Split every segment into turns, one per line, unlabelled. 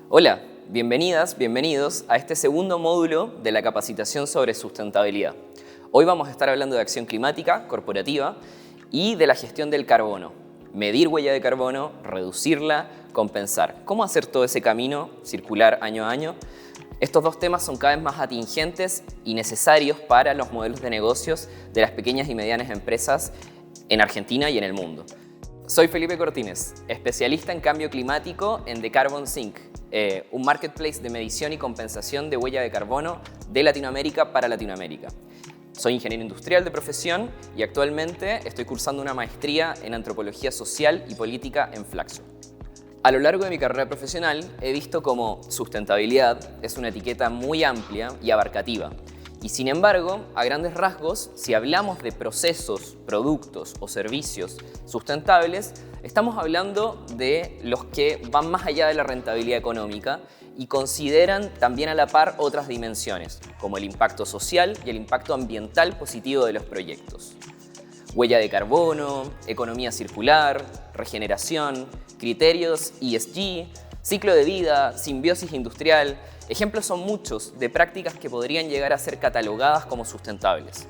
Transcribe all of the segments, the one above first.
Hola, bienvenidas, bienvenidos a este segundo módulo de la capacitación sobre sustentabilidad. Hoy vamos a estar hablando de acción climática corporativa y de la gestión del carbono. Medir huella de carbono, reducirla, compensar. ¿Cómo hacer todo ese camino circular año a año? Estos dos temas son cada vez más atingentes y necesarios para los modelos de negocios de las pequeñas y medianas empresas en Argentina y en el mundo. Soy Felipe Cortines, especialista en cambio climático en The Carbon Sink, un marketplace de medición y compensación de huella de carbono de Latinoamérica para Latinoamérica. Soy ingeniero industrial de profesión y actualmente estoy cursando una maestría en antropología social y política en Flaxo. A lo largo de mi carrera profesional he visto cómo sustentabilidad es una etiqueta muy amplia y abarcativa. Y sin embargo, a grandes rasgos, si hablamos de procesos, productos o servicios sustentables, estamos hablando de los que van más allá de la rentabilidad económica y consideran también a la par otras dimensiones, como el impacto social y el impacto ambiental positivo de los proyectos. Huella de carbono, economía circular, regeneración, criterios ESG, ciclo de vida, simbiosis industrial. Ejemplos son muchos de prácticas que podrían llegar a ser catalogadas como sustentables.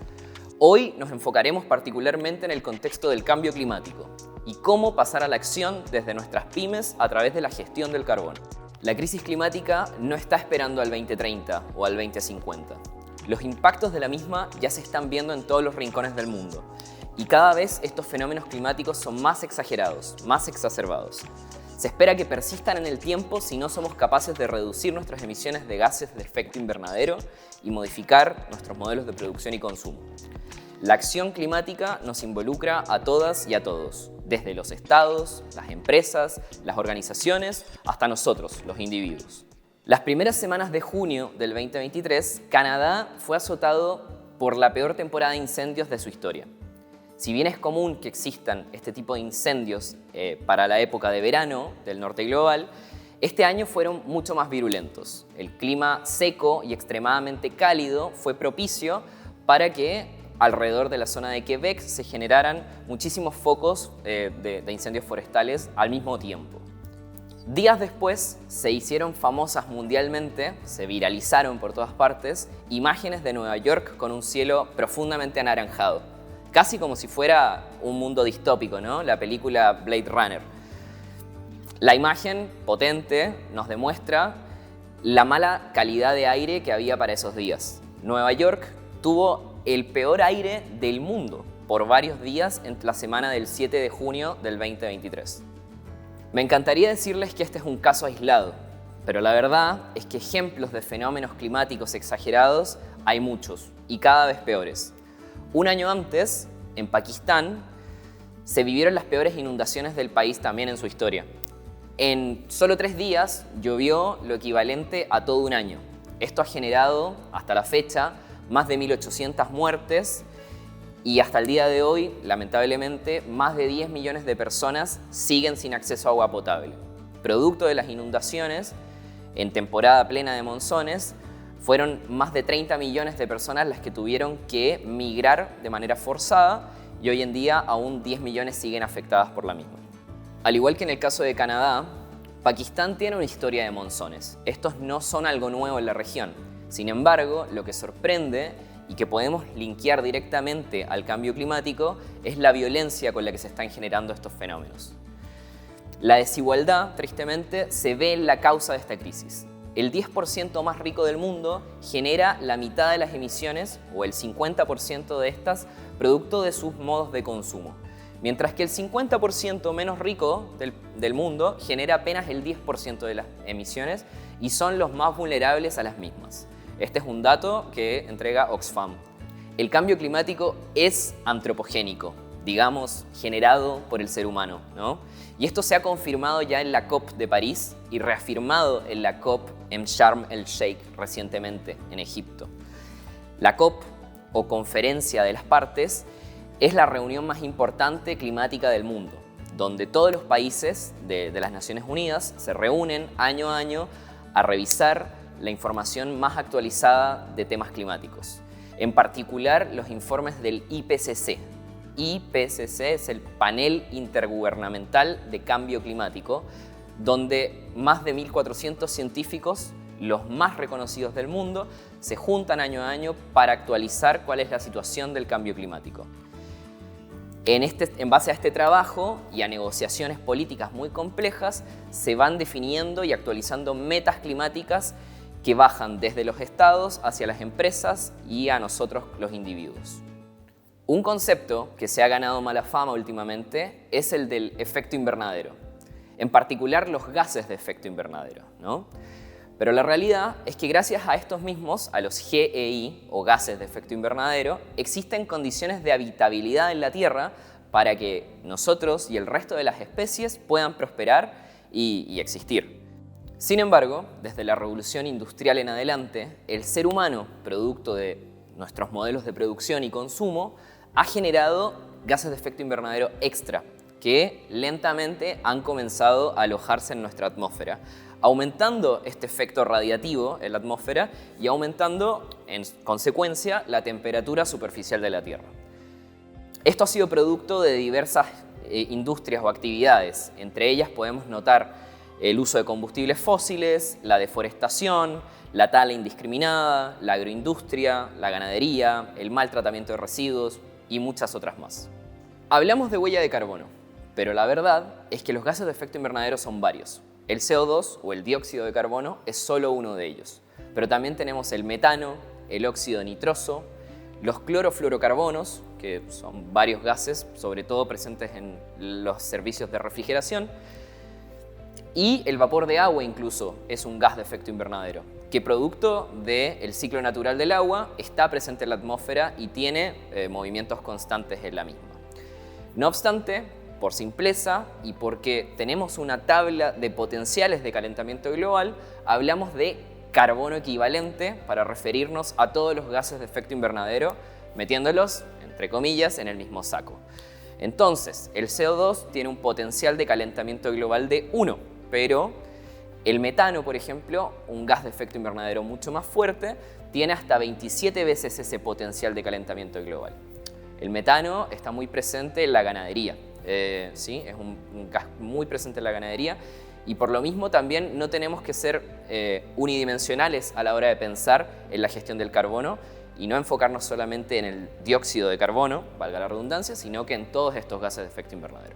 Hoy nos enfocaremos particularmente en el contexto del cambio climático y cómo pasar a la acción desde nuestras pymes a través de la gestión del carbono. La crisis climática no está esperando al 2030 o al 2050. Los impactos de la misma ya se están viendo en todos los rincones del mundo y cada vez estos fenómenos climáticos son más exagerados, más exacerbados. Se espera que persistan en el tiempo si no somos capaces de reducir nuestras emisiones de gases de efecto invernadero y modificar nuestros modelos de producción y consumo. La acción climática nos involucra a todas y a todos, desde los estados, las empresas, las organizaciones, hasta nosotros, los individuos. Las primeras semanas de junio del 2023, Canadá fue azotado por la peor temporada de incendios de su historia. Si bien es común que existan este tipo de incendios para la época de verano del norte global, este año fueron mucho más virulentos. El clima seco y extremadamente cálido fue propicio para que alrededor de la zona de Quebec se generaran muchísimos focos de incendios forestales al mismo tiempo. Días después se hicieron famosas mundialmente, se viralizaron por todas partes, imágenes de Nueva York con un cielo profundamente anaranjado. Casi como si fuera un mundo distópico, ¿no? La película Blade Runner. La imagen potente nos demuestra la mala calidad de aire que había para esos días. Nueva York tuvo el peor aire del mundo por varios días en la semana del 7 de junio del 2023. Me encantaría decirles que este es un caso aislado, pero la verdad es que ejemplos de fenómenos climáticos exagerados hay muchos y cada vez peores. Un año antes, en Pakistán, se vivieron las peores inundaciones del país también en su historia. En solo 3 días llovió lo equivalente a todo un año. Esto ha generado, hasta la fecha, más de 1.800 muertes y hasta el día de hoy, lamentablemente, más de 10 millones de personas siguen sin acceso a agua potable. Producto de las inundaciones, en temporada plena de monzones, fueron más de 30 millones de personas las que tuvieron que migrar de manera forzada y hoy en día aún 10 millones siguen afectadas por la misma. Al igual que en el caso de Canadá, Pakistán tiene una historia de monzones. Estos no son algo nuevo en la región. Sin embargo, lo que sorprende y que podemos linkear directamente al cambio climático es la violencia con la que se están generando estos fenómenos. La desigualdad, tristemente, se ve en la causa de esta crisis. El 10% más rico del mundo genera la mitad de las emisiones, o el 50% de estas, producto de sus modos de consumo. Mientras que el 50% menos rico del mundo genera apenas el 10% de las emisiones y son los más vulnerables a las mismas. Este es un dato que entrega Oxfam. El cambio climático es antropogénico, digamos, generado por el ser humano, ¿no? Y esto se ha confirmado ya en la COP de París y reafirmado en la COP en Sharm el-Sheikh recientemente en Egipto. La COP, o Conferencia de las Partes, es la reunión más importante climática del mundo, donde todos los países de las Naciones Unidas se reúnen año a año a revisar la información más actualizada de temas climáticos. En particular, los informes del IPCC. IPCC es el Panel Intergubernamental de Cambio Climático, donde más de 1.400 científicos, los más reconocidos del mundo, se juntan año a año para actualizar cuál es la situación del cambio climático. En base a este trabajo y a negociaciones políticas muy complejas, se van definiendo y actualizando metas climáticas que bajan desde los estados hacia las empresas y a nosotros los individuos. Un concepto que se ha ganado mala fama últimamente es el del efecto invernadero, en particular los gases de efecto invernadero, ¿no? Pero la realidad es que gracias a estos mismos, a los GEI o gases de efecto invernadero, existen condiciones de habitabilidad en la Tierra para que nosotros y el resto de las especies puedan prosperar y existir. Sin embargo, desde la revolución industrial en adelante, el ser humano, producto de nuestros modelos de producción y consumo, ha generado gases de efecto invernadero extra que lentamente han comenzado a alojarse en nuestra atmósfera, aumentando este efecto radiativo en la atmósfera y aumentando, en consecuencia, la temperatura superficial de la Tierra. Esto ha sido producto de diversas industrias o actividades. Entre ellas podemos notar el uso de combustibles fósiles, la deforestación, la tala indiscriminada, la agroindustria, la ganadería, el mal tratamiento de residuos y muchas otras más. Hablamos de huella de carbono, pero la verdad es que los gases de efecto invernadero son varios. El CO2 o el dióxido de carbono es solo uno de ellos, pero también tenemos el metano, el óxido nitroso, los clorofluorocarbonos, que son varios gases, sobre todo presentes en los servicios de refrigeración, y el vapor de agua incluso es un gas de efecto invernadero, que producto del ciclo natural del agua está presente en la atmósfera y tiene movimientos constantes en la misma. No obstante, por simpleza y porque tenemos una tabla de potenciales de calentamiento global, hablamos de carbono equivalente para referirnos a todos los gases de efecto invernadero, metiéndolos, entre comillas, en el mismo saco. Entonces, el CO2 tiene un potencial de calentamiento global de 1, pero el metano, por ejemplo, un gas de efecto invernadero mucho más fuerte, tiene hasta 27 veces ese potencial de calentamiento global. El metano está muy presente en la ganadería. ¿Sí? Es un gas muy presente en la ganadería y por lo mismo también no tenemos que ser unidimensionales a la hora de pensar en la gestión del carbono y no enfocarnos solamente en el dióxido de carbono, valga la redundancia, sino que en todos estos gases de efecto invernadero.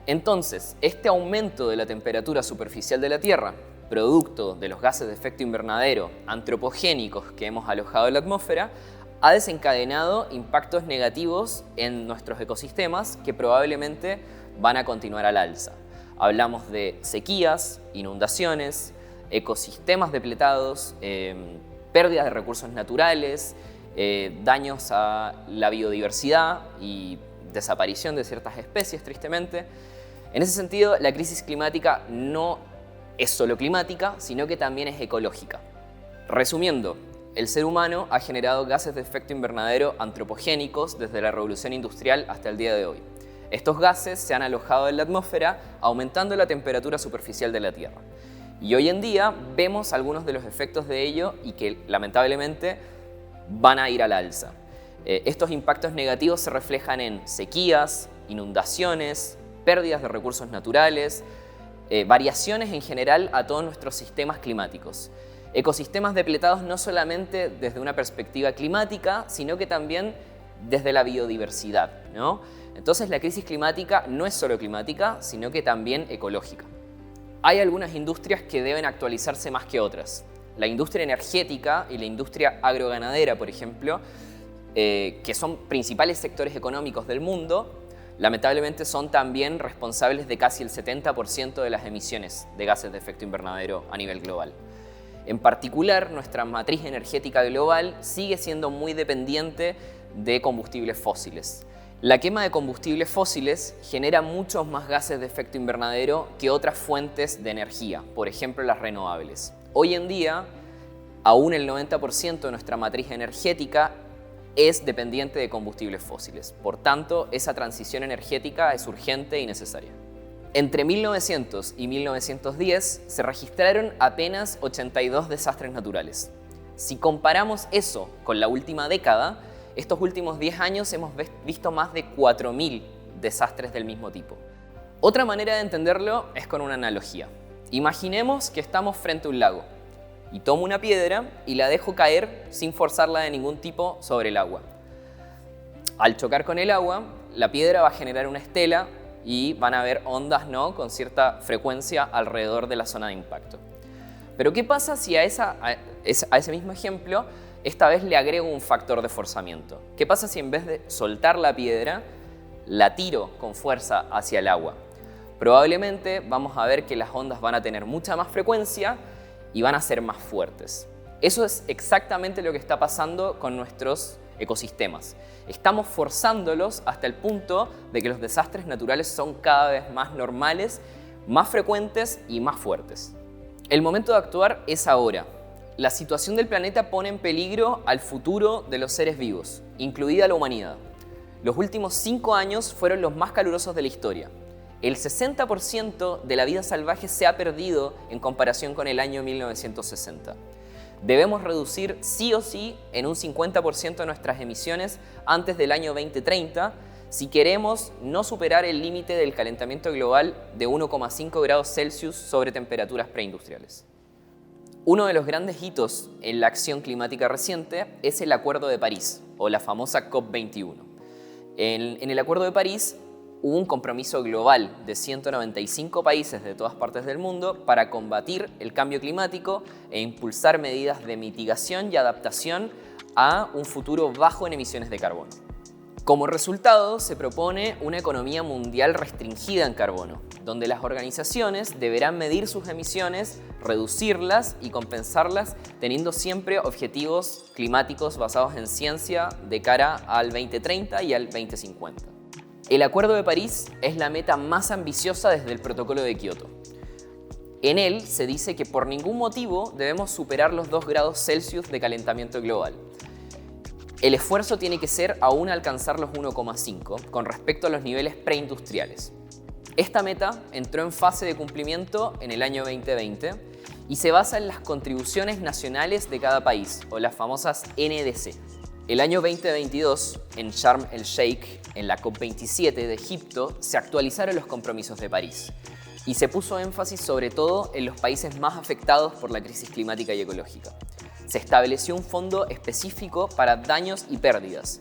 Entonces, este aumento de la temperatura superficial de la Tierra, producto de los gases de efecto invernadero antropogénicos que hemos alojado en la atmósfera, ha desencadenado impactos negativos en nuestros ecosistemas que probablemente van a continuar al alza. Hablamos de sequías, inundaciones, ecosistemas depletados, pérdidas de recursos naturales, daños a la biodiversidad y desaparición de ciertas especies, tristemente. En ese sentido, la crisis climática no es solo climática, sino que también es ecológica. Resumiendo, el ser humano ha generado gases de efecto invernadero antropogénicos desde la revolución industrial hasta el día de hoy. Estos gases se han alojado en la atmósfera, aumentando la temperatura superficial de la Tierra. Y hoy en día vemos algunos de los efectos de ello y que lamentablemente van a ir al alza. Estos impactos negativos se reflejan en sequías, inundaciones, pérdidas de recursos naturales, variaciones en general a todos nuestros sistemas climáticos. Ecosistemas depletados no solamente desde una perspectiva climática, sino que también desde la biodiversidad, ¿no? Entonces la crisis climática no es solo climática, sino que también ecológica. Hay algunas industrias que deben actualizarse más que otras. La industria energética y la industria agroganadera, por ejemplo, que son principales sectores económicos del mundo, lamentablemente son también responsables de casi el 70% de las emisiones de gases de efecto invernadero a nivel global. En particular, nuestra matriz energética global sigue siendo muy dependiente de combustibles fósiles. La quema de combustibles fósiles genera muchos más gases de efecto invernadero que otras fuentes de energía, por ejemplo las renovables. Hoy en día, aún el 90% de nuestra matriz energética es dependiente de combustibles fósiles. Por tanto, esa transición energética es urgente y necesaria. Entre 1900 y 1910 se registraron apenas 82 desastres naturales. Si comparamos eso con la última década, estos últimos 10 años hemos visto más de 4.000 desastres del mismo tipo. Otra manera de entenderlo es con una analogía. Imaginemos que estamos frente a un lago y tomo una piedra y la dejo caer sin forzarla de ningún tipo sobre el agua. Al chocar con el agua, la piedra va a generar una estela y van a haber ondas, ¿no?, con cierta frecuencia alrededor de la zona de impacto. Pero ¿qué pasa si a ese mismo ejemplo esta vez le agrego un factor de forzamiento? ¿Qué pasa si en vez de soltar la piedra, la tiro con fuerza hacia el agua? Probablemente vamos a ver que las ondas van a tener mucha más frecuencia y van a ser más fuertes. Eso es exactamente lo que está pasando con nuestros ecosistemas. Estamos forzándolos hasta el punto de que los desastres naturales son cada vez más normales, más frecuentes y más fuertes. El momento de actuar es ahora. La situación del planeta pone en peligro al futuro de los seres vivos, incluida la humanidad. Los últimos 5 años fueron los más calurosos de la historia. El 60% de la vida salvaje se ha perdido en comparación con el año 1960. Debemos reducir sí o sí en un 50% nuestras emisiones antes del año 2030 si queremos no superar el límite del calentamiento global de 1,5 grados Celsius sobre temperaturas preindustriales. Uno de los grandes hitos en la acción climática reciente es el Acuerdo de París, o la famosa COP21. En el Acuerdo de París hubo un compromiso global de 195 países de todas partes del mundo para combatir el cambio climático e impulsar medidas de mitigación y adaptación a un futuro bajo en emisiones de carbono. Como resultado, se propone una economía mundial restringida en carbono, donde las organizaciones deberán medir sus emisiones, reducirlas y compensarlas, teniendo siempre objetivos climáticos basados en ciencia de cara al 2030 y al 2050. El Acuerdo de París es la meta más ambiciosa desde el Protocolo de Kioto. En él se dice que por ningún motivo debemos superar los 2 grados Celsius de calentamiento global. El esfuerzo tiene que ser aún alcanzar los 1,5 con respecto a los niveles preindustriales. Esta meta entró en fase de cumplimiento en el año 2020 y se basa en las contribuciones nacionales de cada país, o las famosas NDC. El año 2022, en Sharm el Sheikh, en la COP27 de Egipto, se actualizaron los compromisos de París y se puso énfasis sobre todo en los países más afectados por la crisis climática y ecológica. Se estableció un fondo específico para daños y pérdidas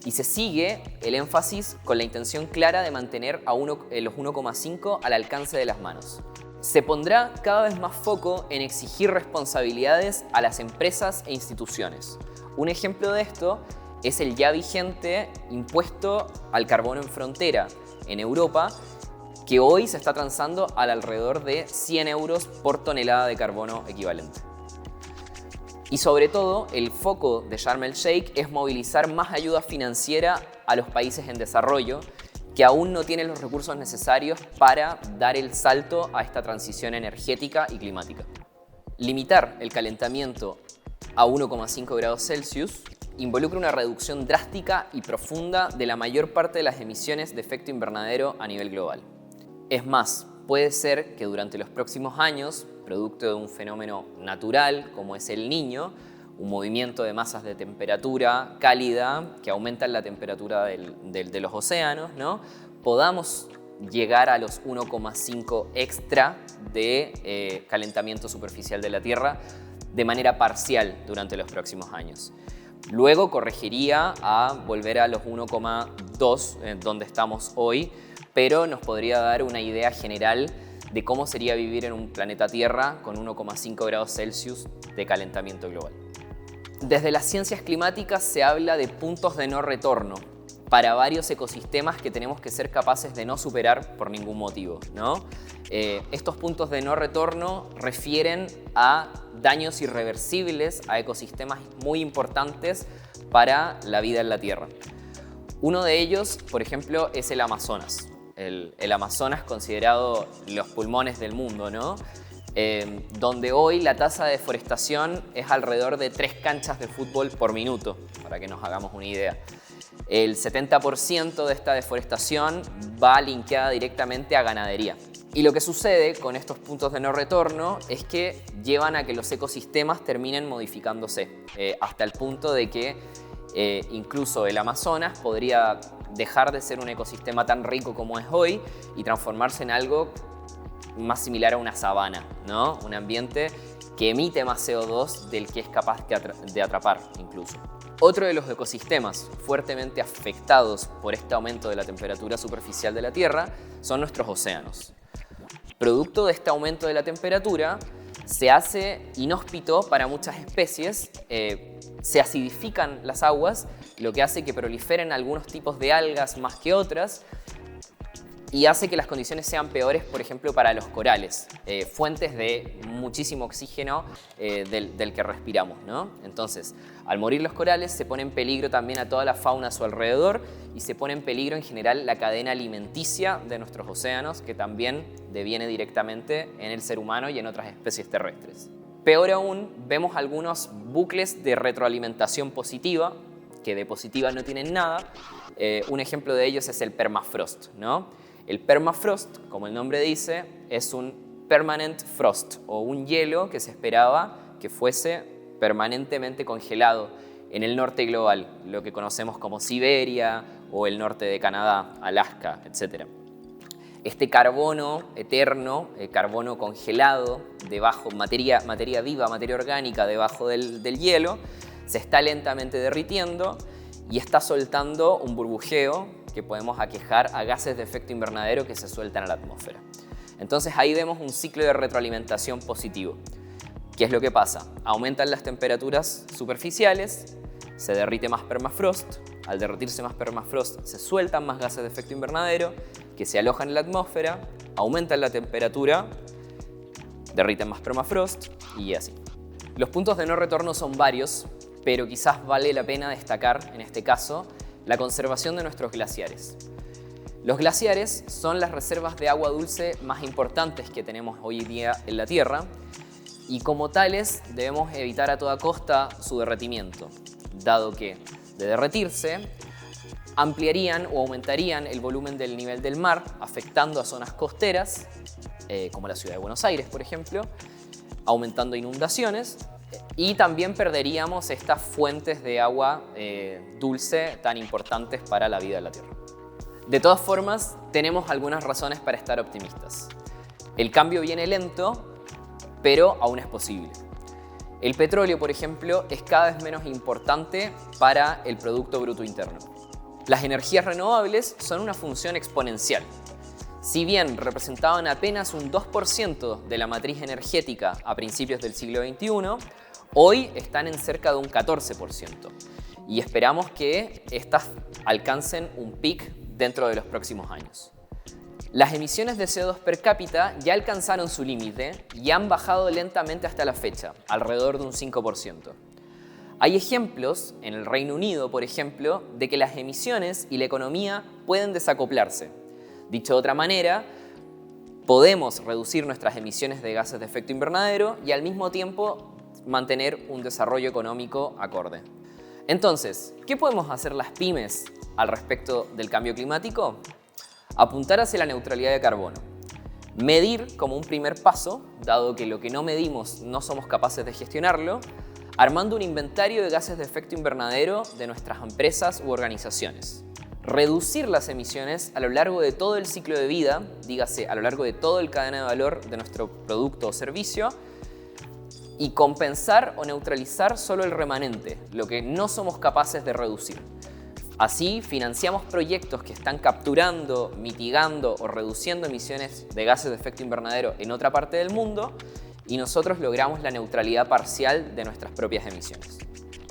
y se sigue el énfasis con la intención clara de mantener los 1,5 al alcance de las manos. Se pondrá cada vez más foco en exigir responsabilidades a las empresas e instituciones. Un ejemplo de esto es el ya vigente impuesto al carbono en frontera en Europa, que hoy se está transando al alrededor de 100 euros por tonelada de carbono equivalente. Y sobre todo, el foco de Sharm el Sheikh es movilizar más ayuda financiera a los países en desarrollo que aún no tienen los recursos necesarios para dar el salto a esta transición energética y climática. Limitar el calentamiento a 1,5 grados Celsius involucra una reducción drástica y profunda de la mayor parte de las emisiones de efecto invernadero a nivel global. Es más, puede ser que durante los próximos años, producto de un fenómeno natural como es el Niño, un movimiento de masas de temperatura cálida que aumentan la temperatura de los océanos, ¿no?, podamos llegar a los 1,5 extra de calentamiento superficial de la Tierra de manera parcial durante los próximos años. Luego corregiría a volver a los 1,2 donde estamos hoy, pero nos podría dar una idea general de cómo sería vivir en un planeta Tierra con 1,5 grados Celsius de calentamiento global. Desde las ciencias climáticas se habla de puntos de no retorno para varios ecosistemas que tenemos que ser capaces de no superar por ningún motivo, ¿no? Estos puntos de no retorno refieren a daños irreversibles a ecosistemas muy importantes para la vida en la Tierra. Uno de ellos, por ejemplo, es el Amazonas. El Amazonas considerado los pulmones del mundo, ¿no? Donde hoy la tasa de deforestación es alrededor de 3 canchas de fútbol por minuto, para que nos hagamos una idea. El 70% de esta deforestación va linkeada directamente a ganadería. Y lo que sucede con estos puntos de no retorno es que llevan a que los ecosistemas terminen modificándose, hasta el punto de que incluso el Amazonas podría dejar de ser un ecosistema tan rico como es hoy y transformarse en algo más similar a una sabana, ¿no? Un ambiente que emite más CO2 del que es capaz de atrapar incluso. Otro de los ecosistemas fuertemente afectados por este aumento de la temperatura superficial de la Tierra son nuestros océanos. Producto de este aumento de la temperatura, se hace inhóspito para muchas especies, se acidifican las aguas, lo que hace que proliferen algunos tipos de algas más que otras, y hace que las condiciones sean peores, por ejemplo, para los corales, fuentes de muchísimo oxígeno del que respiramos, ¿no? Entonces, al morir los corales se pone en peligro también a toda la fauna a su alrededor y se pone en peligro en general la cadena alimenticia de nuestros océanos, que también deviene directamente en el ser humano y en otras especies terrestres. Peor aún, vemos algunos bucles de retroalimentación positiva, que de positiva no tienen nada. Un ejemplo de ellos es el permafrost, ¿no? El permafrost, como el nombre dice, es un permanent frost o un hielo que se esperaba que fuese permanentemente congelado en el norte global, lo que conocemos como Siberia o el norte de Canadá, Alaska, etc. Este carbono eterno, carbono congelado, debajo, materia viva, materia orgánica debajo del hielo, se está lentamente derritiendo y está soltando un burbujeo que podemos aquejar a gases de efecto invernadero que se sueltan a la atmósfera. Entonces ahí vemos un ciclo de retroalimentación positivo. ¿Qué es lo que pasa? Aumentan las temperaturas superficiales, se derrite más permafrost, al derretirse más permafrost se sueltan más gases de efecto invernadero que se alojan en la atmósfera, aumentan la temperatura, derriten más permafrost y así. Los puntos de no retorno son varios, pero quizás vale la pena destacar en este caso la conservación de nuestros glaciares. Los glaciares son las reservas de agua dulce más importantes que tenemos hoy día en la Tierra y como tales debemos evitar a toda costa su derretimiento, dado que de derretirse ampliarían o aumentarían el volumen del nivel del mar, afectando a zonas costeras, como la ciudad de Buenos Aires, por ejemplo, aumentando inundaciones. Y también perderíamos estas fuentes de agua dulce tan importantes para la vida de la Tierra. De todas formas, tenemos algunas razones para estar optimistas. El cambio viene lento, pero aún es posible. El petróleo, por ejemplo, es cada vez menos importante para el Producto Bruto Interno. Las energías renovables son una función exponencial. Si bien representaban apenas un 2% de la matriz energética a principios del siglo XXI, hoy están en cerca de un 14% y esperamos que estas alcancen un pic dentro de los próximos años. Las emisiones de CO2 per cápita ya alcanzaron su límite y han bajado lentamente hasta la fecha, alrededor de un 5%. Hay ejemplos, en el Reino Unido por ejemplo, de que las emisiones y la economía pueden desacoplarse. Dicho de otra manera, podemos reducir nuestras emisiones de gases de efecto invernadero y al mismo tiempo mantener un desarrollo económico acorde. Entonces, ¿qué podemos hacer las pymes al respecto del cambio climático? Apuntar hacia la neutralidad de carbono. Medir como un primer paso, dado que lo que no medimos no somos capaces de gestionarlo, armando un inventario de gases de efecto invernadero de nuestras empresas u organizaciones. Reducir las emisiones a lo largo de todo el ciclo de vida, dígase a lo largo de toda la cadena de valor de nuestro producto o servicio, y compensar o neutralizar solo el remanente, lo que no somos capaces de reducir. Así financiamos proyectos que están capturando, mitigando o reduciendo emisiones de gases de efecto invernadero en otra parte del mundo y nosotros logramos la neutralidad parcial de nuestras propias emisiones.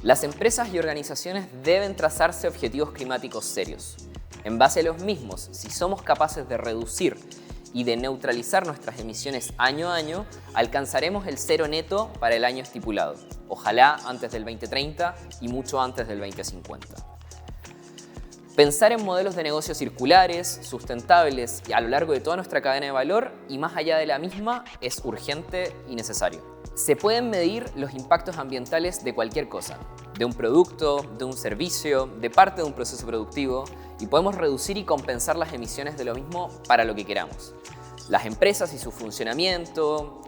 Las empresas y organizaciones deben trazarse objetivos climáticos serios. En base a los mismos, si somos capaces de reducir y de neutralizar nuestras emisiones año a año, alcanzaremos el cero neto para el año estipulado, ojalá antes del 2030 y mucho antes del 2050. Pensar en modelos de negocio circulares, sustentables y a lo largo de toda nuestra cadena de valor y más allá de la misma es urgente y necesario. Se pueden medir los impactos ambientales de cualquier cosa, de un producto, de un servicio, de parte de un proceso productivo y podemos reducir y compensar las emisiones de lo mismo para lo que queramos. Las empresas y su funcionamiento,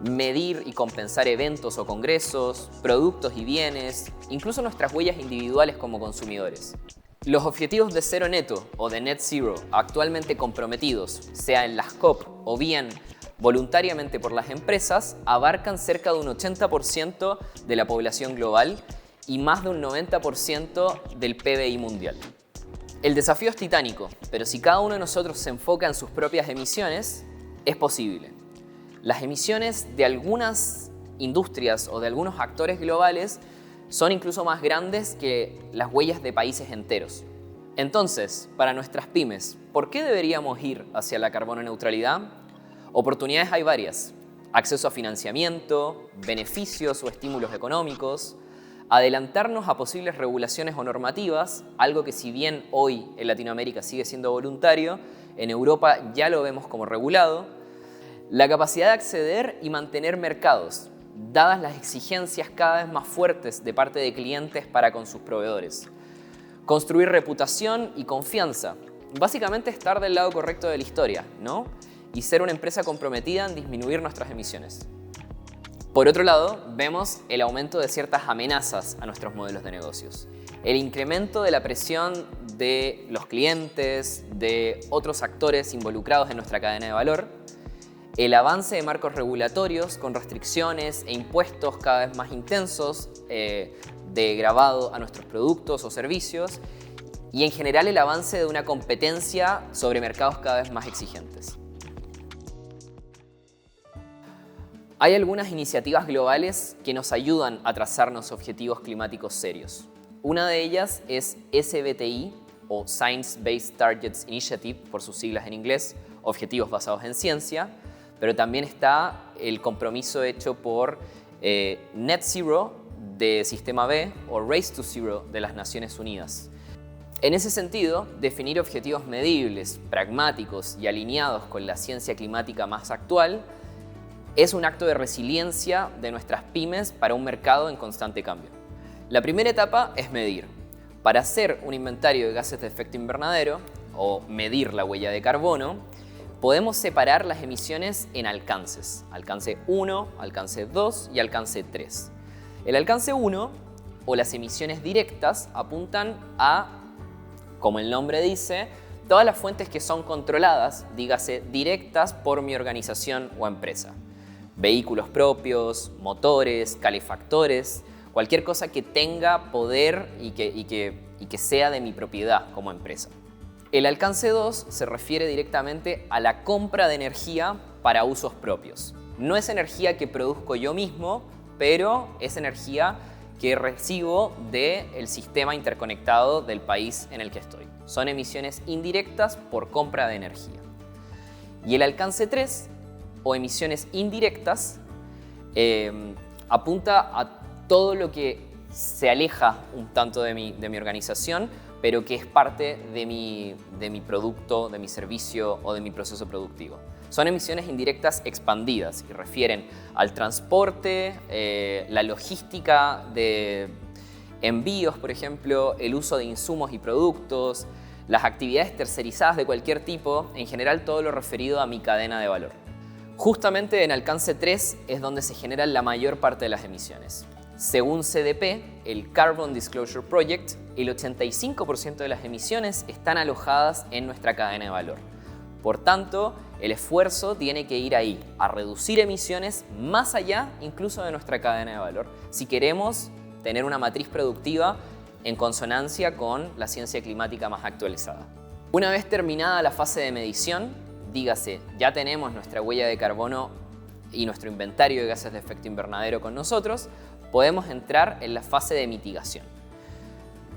medir y compensar eventos o congresos, productos y bienes, incluso nuestras huellas individuales como consumidores. Los objetivos de cero neto o de net zero actualmente comprometidos, sea en las COP o bien voluntariamente por las empresas, abarcan cerca de un 80% de la población global y más de un 90% del PBI mundial. El desafío es titánico, pero si cada uno de nosotros se enfoca en sus propias emisiones, es posible. Las emisiones de algunas industrias o de algunos actores globales son incluso más grandes que las huellas de países enteros. Entonces, para nuestras pymes, ¿por qué deberíamos ir hacia la carbono neutralidad? Oportunidades hay varias: acceso a financiamiento, beneficios o estímulos económicos, adelantarnos a posibles regulaciones o normativas, algo que si bien hoy en Latinoamérica sigue siendo voluntario, en Europa ya lo vemos como regulado, la capacidad de acceder y mantener mercados, dadas las exigencias cada vez más fuertes de parte de clientes para con sus proveedores, construir reputación y confianza, básicamente estar del lado correcto de la historia, ¿no? Y ser una empresa comprometida en disminuir nuestras emisiones. Por otro lado, vemos el aumento de ciertas amenazas a nuestros modelos de negocios. El incremento de la presión de los clientes, de otros actores involucrados en nuestra cadena de valor, el avance de marcos regulatorios con restricciones e impuestos cada vez más intensos de grabado a nuestros productos o servicios, y en general el avance de una competencia sobre mercados cada vez más exigentes. Hay algunas iniciativas globales que nos ayudan a trazarnos objetivos climáticos serios. Una de ellas es SBTI, o Science Based Targets Initiative, por sus siglas en inglés, Objetivos Basados en Ciencia, pero también está el compromiso hecho por Net Zero de Sistema B o Race to Zero de las Naciones Unidas. En ese sentido, definir objetivos medibles, pragmáticos y alineados con la ciencia climática más actual es un acto de resiliencia de nuestras pymes para un mercado en constante cambio. La primera etapa es medir. Para hacer un inventario de gases de efecto invernadero o medir la huella de carbono, podemos separar las emisiones en alcances. Alcance 1, alcance 2 y alcance 3. El alcance 1, o las emisiones directas, apuntan a, como el nombre dice, todas las fuentes que son controladas, dígase directas por mi organización o empresa. Vehículos propios, motores, calefactores, cualquier cosa que tenga poder y que sea de mi propiedad como empresa. El alcance 2 se refiere directamente a la compra de energía para usos propios. No es energía que produzco yo mismo, pero es energía que recibo del sistema interconectado del país en el que estoy. Son emisiones indirectas por compra de energía. Y el alcance 3, o emisiones indirectas, apunta a todo lo que se aleja un tanto de mi organización, pero que es parte de mi producto, de mi servicio o de mi proceso productivo. Son emisiones indirectas expandidas y refieren al transporte, la logística de envíos, por ejemplo, el uso de insumos y productos, las actividades tercerizadas de cualquier tipo, en general todo lo referido a mi cadena de valor. Justamente en alcance 3 es donde se generan la mayor parte de las emisiones. Según CDP, el Carbon Disclosure Project, el 85% de las emisiones están alojadas en nuestra cadena de valor. Por tanto, el esfuerzo tiene que ir ahí, a reducir emisiones más allá incluso de nuestra cadena de valor, si queremos tener una matriz productiva en consonancia con la ciencia climática más actualizada. Una vez terminada la fase de medición, dígase, ya tenemos nuestra huella de carbono y nuestro inventario de gases de efecto invernadero con nosotros, podemos entrar en la fase de mitigación.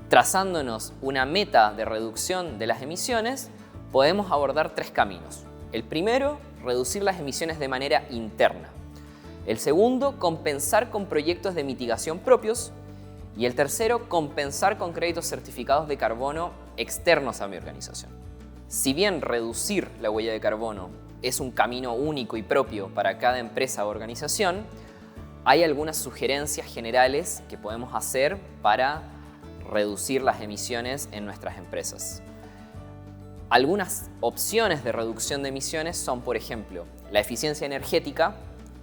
Trazándonos una meta de reducción de las emisiones, podemos abordar 3 caminos. El primero, reducir las emisiones de manera interna. El segundo, compensar con proyectos de mitigación propios. Y el tercero, compensar con créditos certificados de carbono externos a mi organización. Si bien reducir la huella de carbono es un camino único y propio para cada empresa o organización, hay algunas sugerencias generales que podemos hacer para reducir las emisiones en nuestras empresas. Algunas opciones de reducción de emisiones son, por ejemplo, la eficiencia energética,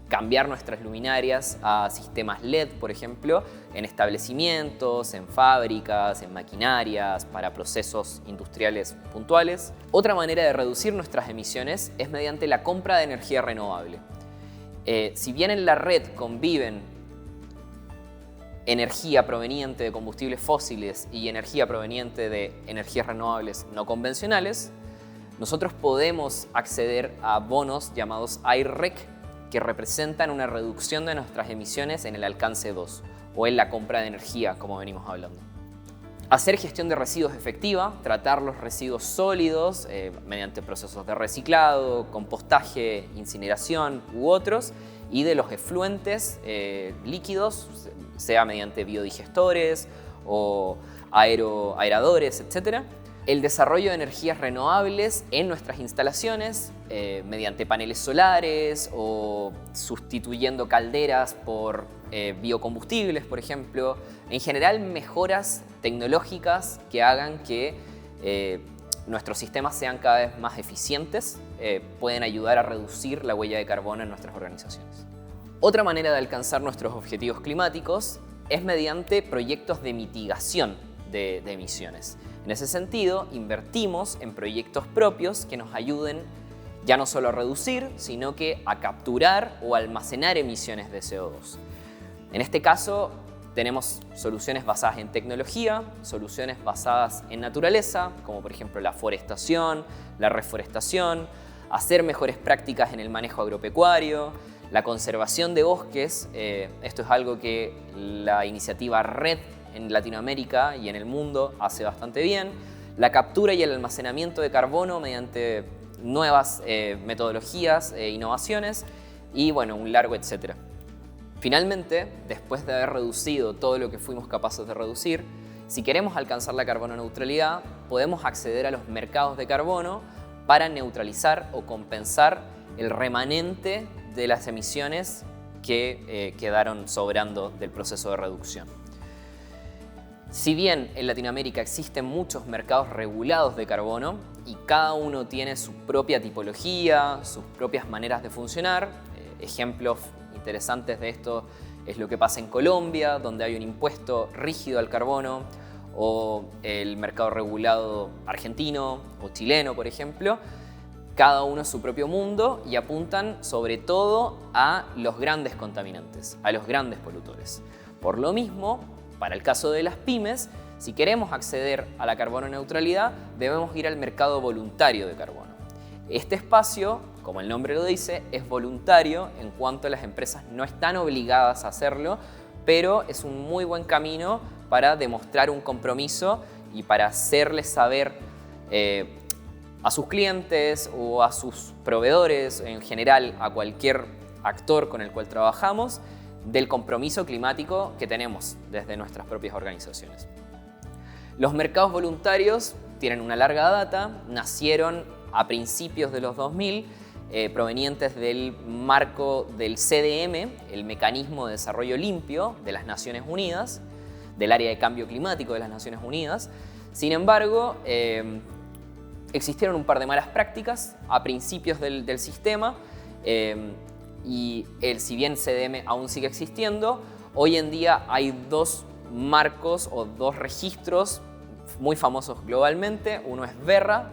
cambiar nuestras luminarias a sistemas LED, por ejemplo, en establecimientos, en fábricas, en maquinarias, para procesos industriales puntuales. Otra manera de reducir nuestras emisiones es mediante la compra de energía renovable. Si bien en la red conviven energía proveniente de combustibles fósiles y energía proveniente de energías renovables no convencionales, nosotros podemos acceder a bonos llamados I-REC, que representan una reducción de nuestras emisiones en el alcance 2 o en la compra de energía, como venimos hablando. Hacer gestión de residuos efectiva, tratar los residuos sólidos mediante procesos de reciclado, compostaje, incineración u otros, y de los efluentes líquidos, sea mediante biodigestores o aeradores, etc. El desarrollo de energías renovables en nuestras instalaciones mediante paneles solares o sustituyendo calderas por biocombustibles, por ejemplo. En general, mejoras tecnológicas que hagan que nuestros sistemas sean cada vez más eficientes pueden ayudar a reducir la huella de carbono en nuestras organizaciones. Otra manera de alcanzar nuestros objetivos climáticos es mediante proyectos de mitigación de emisiones. En ese sentido, invertimos en proyectos propios que nos ayuden ya no solo a reducir, sino que a capturar o almacenar emisiones de CO2. En este caso, tenemos soluciones basadas en tecnología, soluciones basadas en naturaleza, como por ejemplo la forestación, la reforestación, hacer mejores prácticas en el manejo agropecuario, la conservación de bosques. Esto es algo que la iniciativa RED en Latinoamérica y en el mundo hace bastante bien. La captura y el almacenamiento de carbono mediante nuevas metodologías e innovaciones y bueno, un largo etcétera. Finalmente, después de haber reducido todo lo que fuimos capaces de reducir, si queremos alcanzar la carbono neutralidad, podemos acceder a los mercados de carbono para neutralizar o compensar el remanente de las emisiones que quedaron sobrando del proceso de reducción. Si bien en Latinoamérica existen muchos mercados regulados de carbono y cada uno tiene su propia tipología, sus propias maneras de funcionar, ejemplos interesantes de esto es lo que pasa en Colombia, donde hay un impuesto rígido al carbono, o el mercado regulado argentino o chileno, por ejemplo. Cada uno es su propio mundo y apuntan sobre todo a los grandes contaminantes, a los grandes polutores. Por lo mismo, para el caso de las pymes, si queremos acceder a la carbono neutralidad, debemos ir al mercado voluntario de carbono. Este espacio, como el nombre lo dice, es voluntario en cuanto las empresas no están obligadas a hacerlo, pero es un muy buen camino para demostrar un compromiso y para hacerles saber a sus clientes o a sus proveedores, en general a cualquier actor con el cual trabajamos, del compromiso climático que tenemos desde nuestras propias organizaciones. Los mercados voluntarios tienen una larga data, nacieron a principios de los 2000, provenientes del marco del CDM, el Mecanismo de Desarrollo Limpio de las Naciones Unidas, del Área de Cambio Climático de las Naciones Unidas. Sin embargo, existieron un par de malas prácticas a principios del sistema y si bien CDM aún sigue existiendo, hoy en día hay dos marcos o dos registros muy famosos globalmente. Uno es Verra,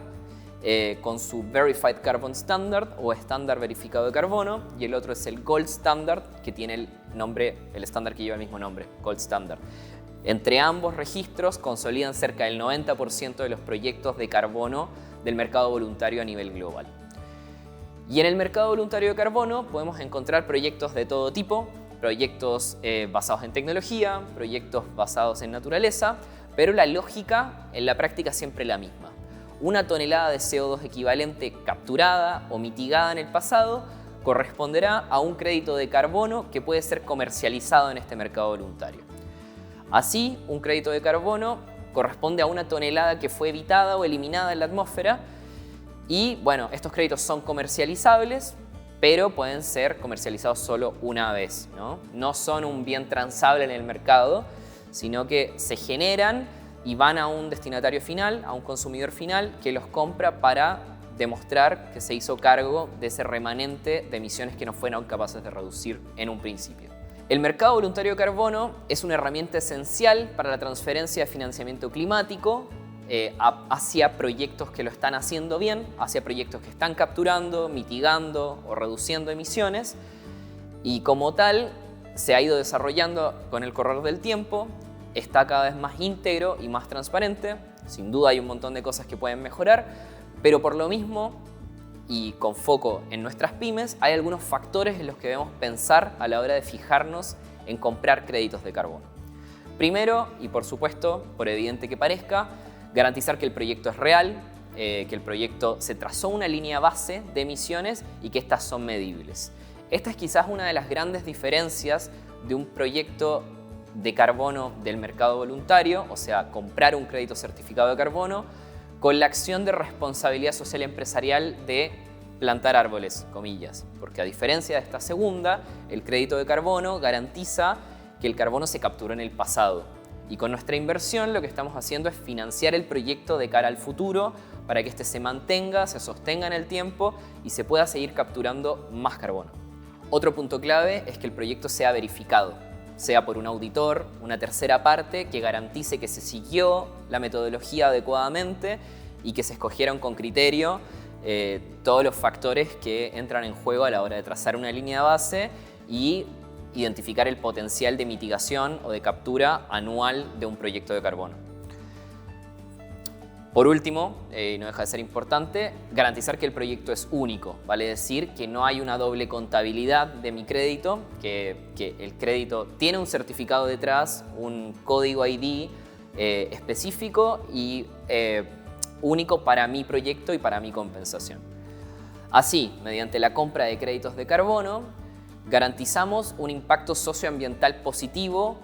con su Verified Carbon Standard o estándar verificado de carbono, y el otro es el Gold Standard, que tiene el estándar que lleva el mismo nombre, Gold Standard. Entre ambos registros consolidan cerca del 90% de los proyectos de carbono del mercado voluntario a nivel global. Y en el mercado voluntario de carbono podemos encontrar proyectos de todo tipo, proyectos basados en tecnología, proyectos basados en naturaleza, pero la lógica en la práctica es siempre la misma. Una tonelada de CO2 equivalente capturada o mitigada en el pasado corresponderá a un crédito de carbono que puede ser comercializado en este mercado voluntario. Así, un crédito de carbono corresponde a una tonelada que fue evitada o eliminada en la atmósfera y, bueno, estos créditos son comercializables, pero pueden ser comercializados solo una vez, ¿no? No son un bien transable en el mercado, sino que se generan y van a un destinatario final, a un consumidor final que los compra para demostrar que se hizo cargo de ese remanente de emisiones que no fueron capaces de reducir en un principio. El mercado voluntario de carbono es una herramienta esencial para la transferencia de financiamiento climático hacia proyectos que lo están haciendo bien, hacia proyectos que están capturando, mitigando o reduciendo emisiones, y como tal se ha ido desarrollando con el correr del tiempo, está cada vez más íntegro y más transparente. Sin duda hay un montón de cosas que pueden mejorar, pero por lo mismo, y con foco en nuestras pymes, hay algunos factores en los que debemos pensar a la hora de fijarnos en comprar créditos de carbono. Primero, y por supuesto, por evidente que parezca, garantizar que el proyecto es real, que el proyecto se trazó una línea base de emisiones y que estas son medibles. Esta es quizás una de las grandes diferencias de un proyecto de carbono del mercado voluntario, o sea, comprar un crédito certificado de carbono, con la acción de responsabilidad social empresarial de plantar árboles, comillas. Porque a diferencia de esta segunda, el crédito de carbono garantiza que el carbono se capturó en el pasado. Y con nuestra inversión lo que estamos haciendo es financiar el proyecto de cara al futuro para que este se mantenga, se sostenga en el tiempo y se pueda seguir capturando más carbono. Otro punto clave es que el proyecto sea verificado, sea por un auditor, una tercera parte que garantice que se siguió la metodología adecuadamente y que se escogieron con criterio todos los factores que entran en juego a la hora de trazar una línea base y identificar el potencial de mitigación o de captura anual de un proyecto de carbono. Por último, y no deja de ser importante, garantizar que el proyecto es único, vale decir que no hay una doble contabilidad de mi crédito, que el crédito tiene un certificado detrás, un código ID específico y único para mi proyecto y para mi compensación. Así, mediante la compra de créditos de carbono, garantizamos un impacto socioambiental positivo,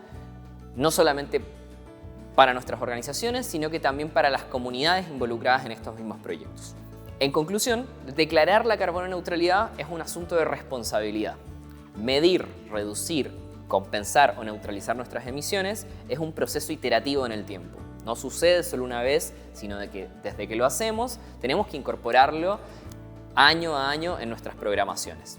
no solamente para nuestras organizaciones, sino que también para las comunidades involucradas en estos mismos proyectos. En conclusión, declarar la carbono neutralidad es un asunto de responsabilidad. Medir, reducir, compensar o neutralizar nuestras emisiones es un proceso iterativo en el tiempo. No sucede solo una vez, sino de que desde que lo hacemos tenemos que incorporarlo año a año en nuestras programaciones.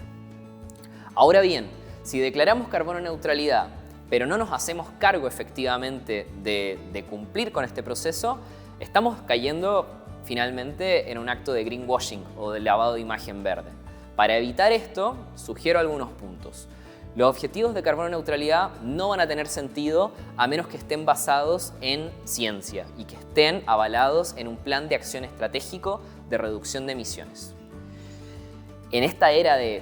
Ahora bien, si declaramos carbono neutralidad, pero no nos hacemos cargo efectivamente de cumplir con este proceso, estamos cayendo finalmente en un acto de greenwashing o de lavado de imagen verde. Para evitar esto, sugiero algunos puntos. Los objetivos de carbono neutralidad no van a tener sentido a menos que estén basados en ciencia y que estén avalados en un plan de acción estratégico de reducción de emisiones. En esta era de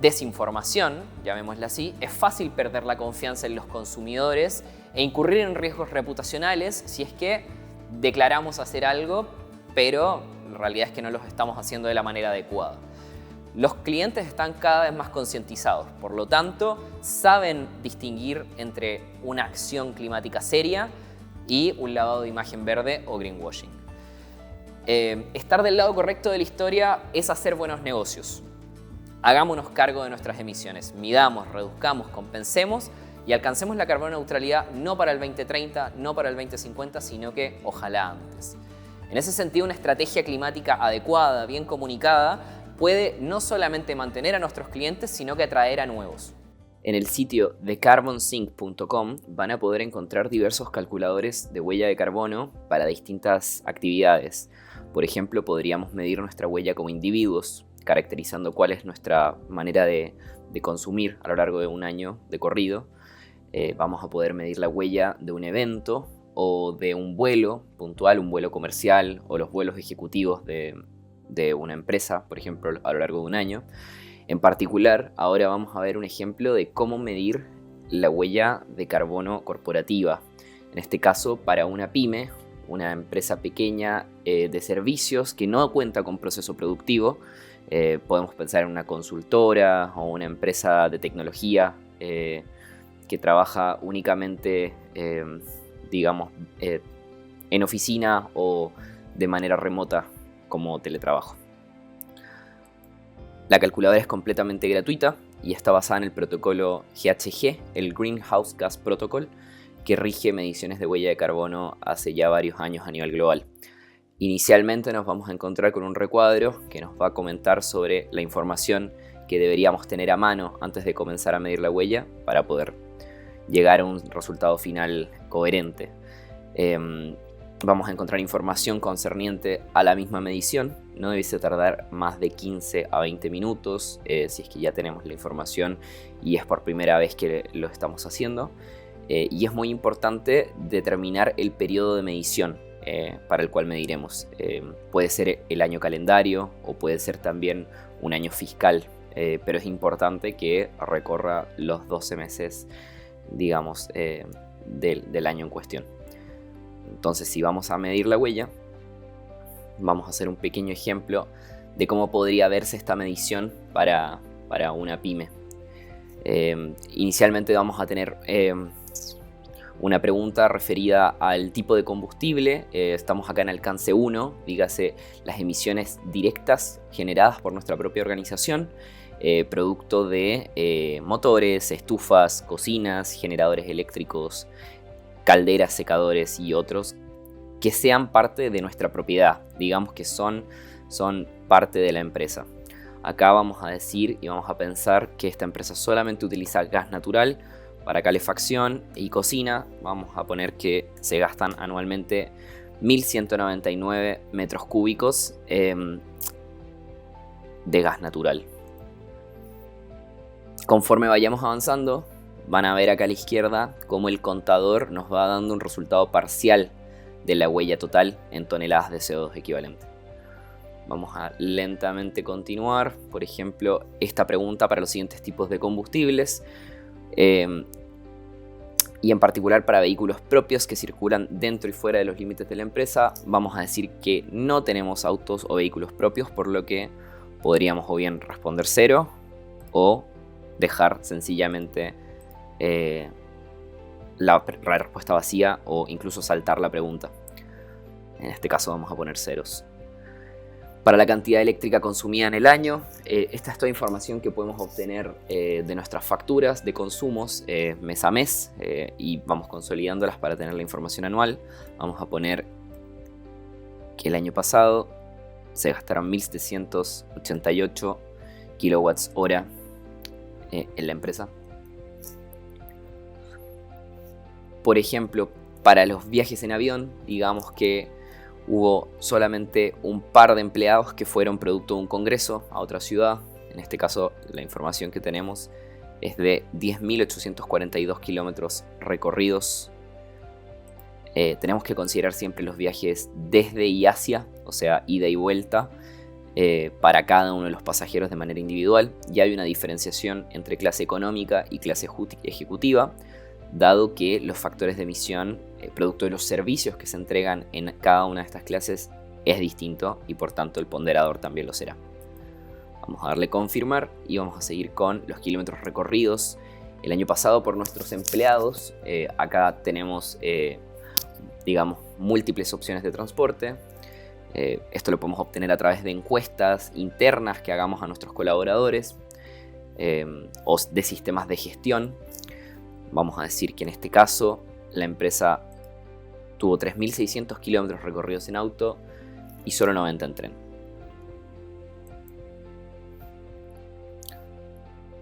desinformación, llamémosla así, es fácil perder la confianza en los consumidores e incurrir en riesgos reputacionales si es que declaramos hacer algo, pero la realidad es que no lo estamos haciendo de la manera adecuada. Los clientes están cada vez más concientizados, por lo tanto, saben distinguir entre una acción climática seria y un lavado de imagen verde o greenwashing. Estar del lado correcto de la historia es hacer buenos negocios. Hagámonos cargo de nuestras emisiones, midamos, reduzcamos, compensemos y alcancemos la carbono neutralidad no para el 2030, no para el 2050, sino que ojalá antes. En ese sentido, una estrategia climática adecuada, bien comunicada, puede no solamente mantener a nuestros clientes, sino que atraer a nuevos. En el sitio thecarbonsync.com van a poder encontrar diversos calculadores de huella de carbono para distintas actividades. Por ejemplo, podríamos medir nuestra huella como individuos, caracterizando cuál es nuestra manera de consumir a lo largo de un año de corrido. Vamos a poder medir la huella de un evento o de un vuelo puntual, un vuelo comercial o los vuelos ejecutivos de una empresa, por ejemplo, a lo largo de un año. En particular, ahora vamos a ver un ejemplo de cómo medir la huella de carbono corporativa. En este caso, para una pyme, una empresa pequeña de servicios que no cuenta con proceso productivo. Podemos pensar en una consultora o una empresa de tecnología que trabaja únicamente, en oficina o de manera remota como teletrabajo. La calculadora es completamente gratuita y está basada en el protocolo GHG, el Greenhouse Gas Protocol, que rige mediciones de huella de carbono hace ya varios años a nivel global. Inicialmente nos vamos a encontrar con un recuadro que nos va a comentar sobre la información que deberíamos tener a mano antes de comenzar a medir la huella para poder llegar a un resultado final coherente. Vamos a encontrar información concerniente a la misma medición. No debiese tardar más de 15 a 20 minutos si es que ya tenemos la información y es por primera vez que lo estamos haciendo. Y es muy importante determinar el periodo de medición para el cual mediremos. Puede ser el año calendario o puede ser también un año fiscal, pero es importante que recorra los 12 meses, digamos, del año en cuestión. Entonces, si vamos a medir la huella, vamos a hacer un pequeño ejemplo de cómo podría verse esta medición para una pyme. Inicialmente vamos a tener una pregunta referida al tipo de combustible. Estamos acá en alcance 1, dígase las emisiones directas generadas por nuestra propia organización, producto de motores, estufas, cocinas, generadores eléctricos, calderas, secadores y otros que sean parte de nuestra propiedad, digamos que son parte de la empresa. Acá vamos a decir y vamos a pensar que esta empresa solamente utiliza gas natural para calefacción y cocina. Vamos a poner que se gastan anualmente 1.199 metros cúbicos de gas natural. Conforme vayamos avanzando, van a ver acá a la izquierda cómo el contador nos va dando un resultado parcial de la huella total en toneladas de CO2 equivalente. Vamos a lentamente continuar. Por ejemplo, esta pregunta para los siguientes tipos de combustibles y en particular para vehículos propios que circulan dentro y fuera de los límites de la empresa. Vamos a decir que no tenemos autos o vehículos propios, por lo que podríamos o bien responder 0 o dejar sencillamente la respuesta vacía o incluso saltar la pregunta. En este caso vamos a poner ceros. Para la cantidad eléctrica consumida en el año, esta es toda información que podemos obtener de nuestras facturas de consumos mes a mes y vamos consolidándolas para tener la información anual. Vamos a poner que el año pasado se gastaron 1.788 kilowatts hora en la empresa. Por ejemplo, para los viajes en avión, digamos que hubo solamente un par de empleados que fueron producto de un congreso a otra ciudad. En este caso, la información que tenemos es de 10.842 kilómetros recorridos. Tenemos que considerar siempre los viajes desde y hacia, o sea, ida y vuelta, para cada uno de los pasajeros de manera individual. Ya hay una diferenciación entre clase económica y clase ejecutiva, dado que los factores de emisión, producto de los servicios que se entregan en cada una de estas clases, es distinto y por tanto el ponderador también lo será. Vamos a darle confirmar y vamos a seguir con los kilómetros recorridos el año pasado por nuestros empleados. Acá tenemos, digamos, múltiples opciones de transporte. Esto lo podemos obtener a través de encuestas internas que hagamos a nuestros colaboradores o de sistemas de gestión. Vamos a decir que en este caso la empresa tuvo 3.600 kilómetros recorridos en auto y solo 90 en tren.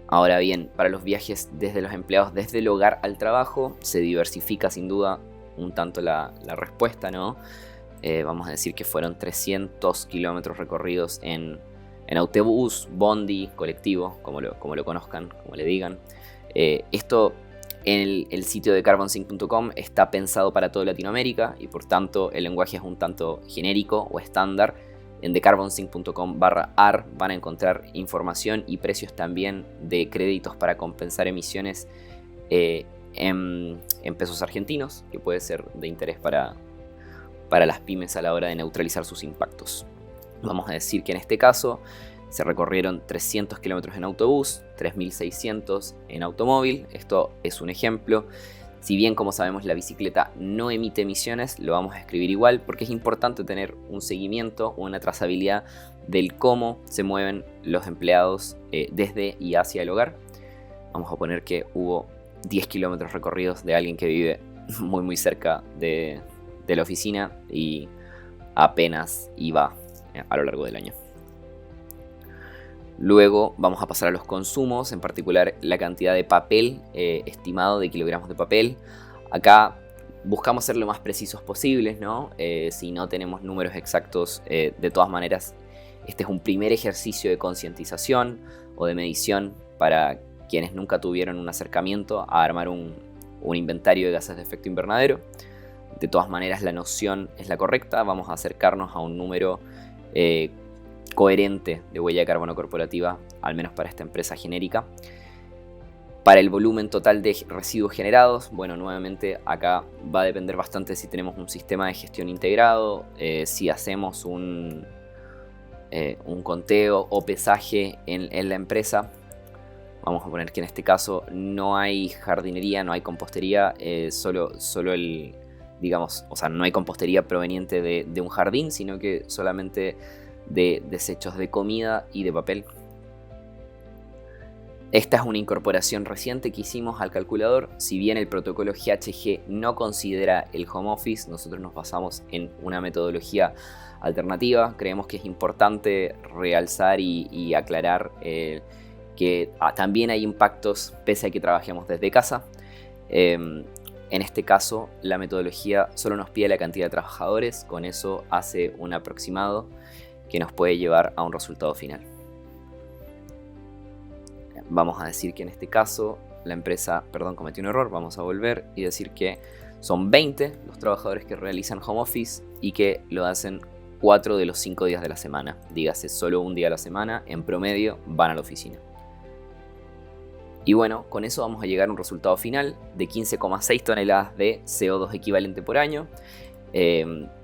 Ahora bien, para los viajes desde los empleados desde el hogar al trabajo se diversifica sin duda un tanto la respuesta, ¿no? Vamos a decir que fueron 300 kilómetros recorridos en autobús, bondi, colectivo, como lo conozcan, como le digan. Esto en el sitio de carbonsync.com está pensado para toda Latinoamérica y por tanto el lenguaje es un tanto genérico o estándar. En thecarbonsync.com/ar van a encontrar información y precios también de créditos para compensar emisiones en pesos argentinos, que puede ser de interés para las pymes a la hora de neutralizar sus impactos. Vamos a decir que en este caso se recorrieron 300 kilómetros en autobús, 3.600 en automóvil. Esto es un ejemplo. Si bien, como sabemos, la bicicleta no emite emisiones, lo vamos a escribir igual porque es importante tener un seguimiento o una trazabilidad del cómo se mueven los empleados desde y hacia el hogar. Vamos a poner que hubo 10 kilómetros recorridos de alguien que vive muy cerca de la oficina y apenas iba a lo largo del año. Luego vamos a pasar a los consumos, en particular la cantidad de papel estimado de kilogramos de papel. Acá buscamos ser lo más precisos posibles, ¿no? Si no tenemos números exactos, de todas maneras, este es un primer ejercicio de concientización o de medición para quienes nunca tuvieron un acercamiento a armar un inventario de gases de efecto invernadero. De todas maneras, la noción es la correcta. Vamos a acercarnos a un número coherente de huella de carbono corporativa, al menos para esta empresa genérica. Para el volumen total de residuos generados, bueno, nuevamente acá va a depender bastante si tenemos un sistema de gestión integrado, si hacemos un conteo o pesaje en la empresa. Vamos a poner que en este caso no hay jardinería, no hay compostería, solo digamos, o sea, no hay compostería proveniente de un jardín, sino que solamente de desechos de comida y de papel. Esta es una incorporación reciente que hicimos al calculador. Si bien el protocolo GHG no considera el home office, nosotros nos basamos en una metodología alternativa. Creemos que es importante realzar y aclarar que también hay impactos pese a que trabajemos desde casa. En este caso, la metodología solo nos pide la cantidad de trabajadores. Con eso hace un aproximado que nos puede llevar a un resultado final. Vamos a decir que en este caso la empresa, cometió un error. Vamos a volver y decir que son 20 los trabajadores que realizan home office y que lo hacen 4 de los 5 días de la semana. Dígase, solo un día a la semana, en promedio, van a la oficina. Y bueno, con eso vamos a llegar a un resultado final de 15,6 toneladas de CO2 equivalente por año.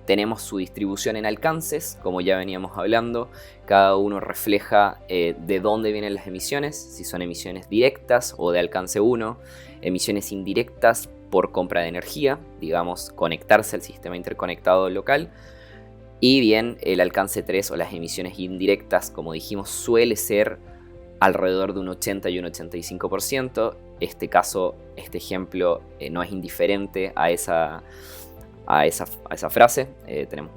Tenemos su distribución en alcances, como ya veníamos hablando. Cada uno refleja de dónde vienen las emisiones, si son emisiones directas o de alcance 1, emisiones indirectas por compra de energía, digamos, conectarse al sistema interconectado local. Y bien, el alcance 3 o las emisiones indirectas, como dijimos, suele ser alrededor de un 80 y un 85%. Este ejemplo no es indiferente a esa frase. Tenemos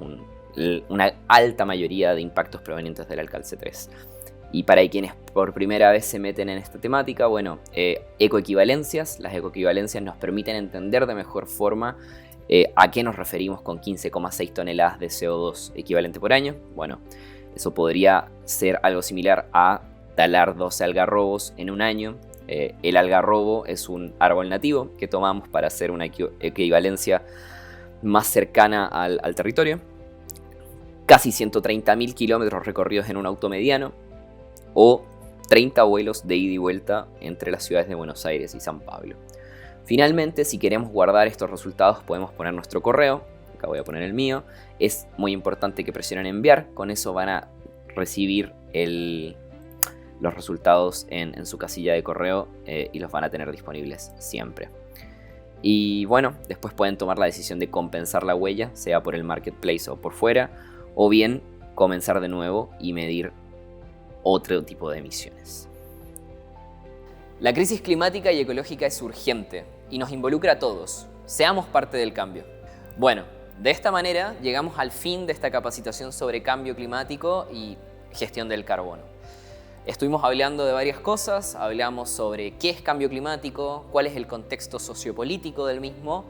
una alta mayoría de impactos provenientes del alcance 3. Y para quienes por primera vez se meten en esta temática, bueno, ecoequivalencias. Las ecoequivalencias nos permiten entender de mejor forma a qué nos referimos con 15,6 toneladas de CO2 equivalente por año. Bueno, eso podría ser algo similar a talar 12 algarrobos en un año. El algarrobo es un árbol nativo que tomamos para hacer una equivalencia más cercana al territorio. Casi 130.000 kilómetros recorridos en un auto mediano o 30 vuelos de ida y vuelta entre las ciudades de Buenos Aires y San Pablo. Finalmente, si queremos guardar estos resultados, podemos poner nuestro correo. Acá voy a poner el mío. Es muy importante que presionen enviar. Con eso van a recibir los resultados en su casilla de correo y los van a tener disponibles siempre. Y bueno, después pueden tomar la decisión de compensar la huella, sea por el marketplace o por fuera, o bien comenzar de nuevo y medir otro tipo de emisiones. La crisis climática y ecológica es urgente y nos involucra a todos. Seamos parte del cambio. Bueno, de esta manera llegamos al fin de esta capacitación sobre cambio climático y gestión del carbono. Estuvimos hablando de varias cosas, hablamos sobre qué es cambio climático, cuál es el contexto sociopolítico del mismo,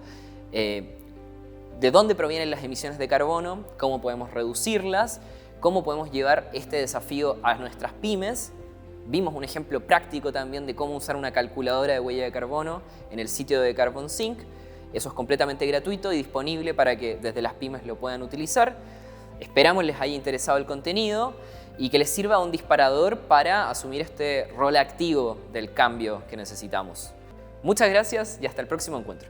de dónde provienen las emisiones de carbono, cómo podemos reducirlas, cómo podemos llevar este desafío a nuestras pymes. Vimos un ejemplo práctico también de cómo usar una calculadora de huella de carbono en el sitio de Carbon Sync. Eso es completamente gratuito y disponible para que desde las pymes lo puedan utilizar. Esperamos les haya interesado el contenido y que les sirva un disparador para asumir este rol activo del cambio que necesitamos. Muchas gracias y hasta el próximo encuentro.